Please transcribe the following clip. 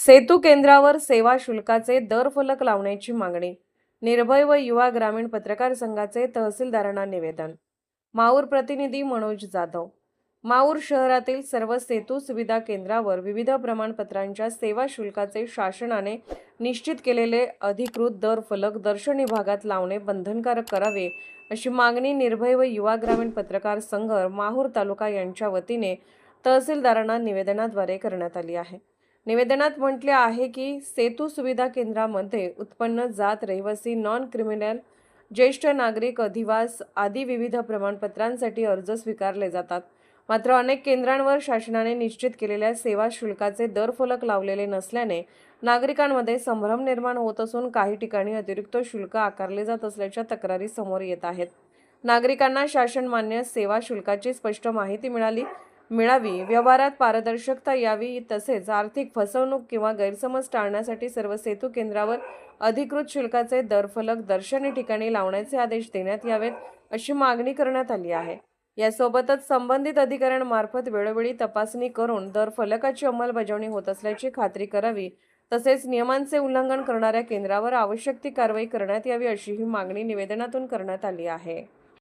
सेतू केंद्रावर सेवा शुल्काचे दर फलक लावण्याची मागणी. निर्भय व युवा ग्रामीण पत्रकार संघाचे तहसीलदारांना निवेदन. माऊर प्रतिनिधी मनोज जाधव. माऊर शहरातील सर्व सेतू सुविधा केंद्रावर विविध प्रमाणपत्रांच्या सेवा शुल्काचे शासनाने निश्चित केलेले अधिकृत दर फलक दर्शनी भागात लावणे बंधनकारक करावे, अशी मागणी निर्भय व युवा ग्रामीण पत्रकार संघ माहूर तालुका यांच्या वतीने तहसीलदारांना निवेदनाद्वारे करण्यात आली आहे. निवेदनात म्हटले आहे की सेतू सुविधा केंद्रामध्ये उत्पन्न, जात, रहिवासी, नॉन क्रिमिनल, ज्येष्ठ नागरिक, अधिवास आदी विविध प्रमाणपत्रांसाठी अर्ज स्वीकारले जातात. मात्र अनेक केंद्रांवर शासनाने निश्चित केलेल्या सेवा शुल्काचे दर फलक लावलेले नसल्याने नागरिकांमध्ये संभ्रम निर्माण होत असून काही ठिकाणी अतिरिक्त शुल्क आकारले जात असल्याच्या तक्रारी समोर येत आहेत. नागरिकांना शासनमान्य सेवा शुल्काची स्पष्ट माहिती मिळावी, व्यवहारात पारदर्शकता यावी, तसेच आर्थिक फसवणूक किंवा गैरसमज टाळण्यासाठी सर्व सेतू केंद्रावर अधिकृत शुल्काचे दरफलक दर्शनी ठिकाणी लावण्याचे आदेश देण्यात यावेत, अशी मागणी करण्यात आली आहे. यासोबतच संबंधित अधिकाऱ्यांमार्फत वेळोवेळी तपासणी करून दरफलकाची अंमलबजावणी होत असल्याची खात्री करावी, तसेच नियमांचे उल्लंघन करणाऱ्या केंद्रावर आवश्यक ती कारवाई करण्यात यावी, अशी ही मागणी निवेदनातून करण्यात आली आहे.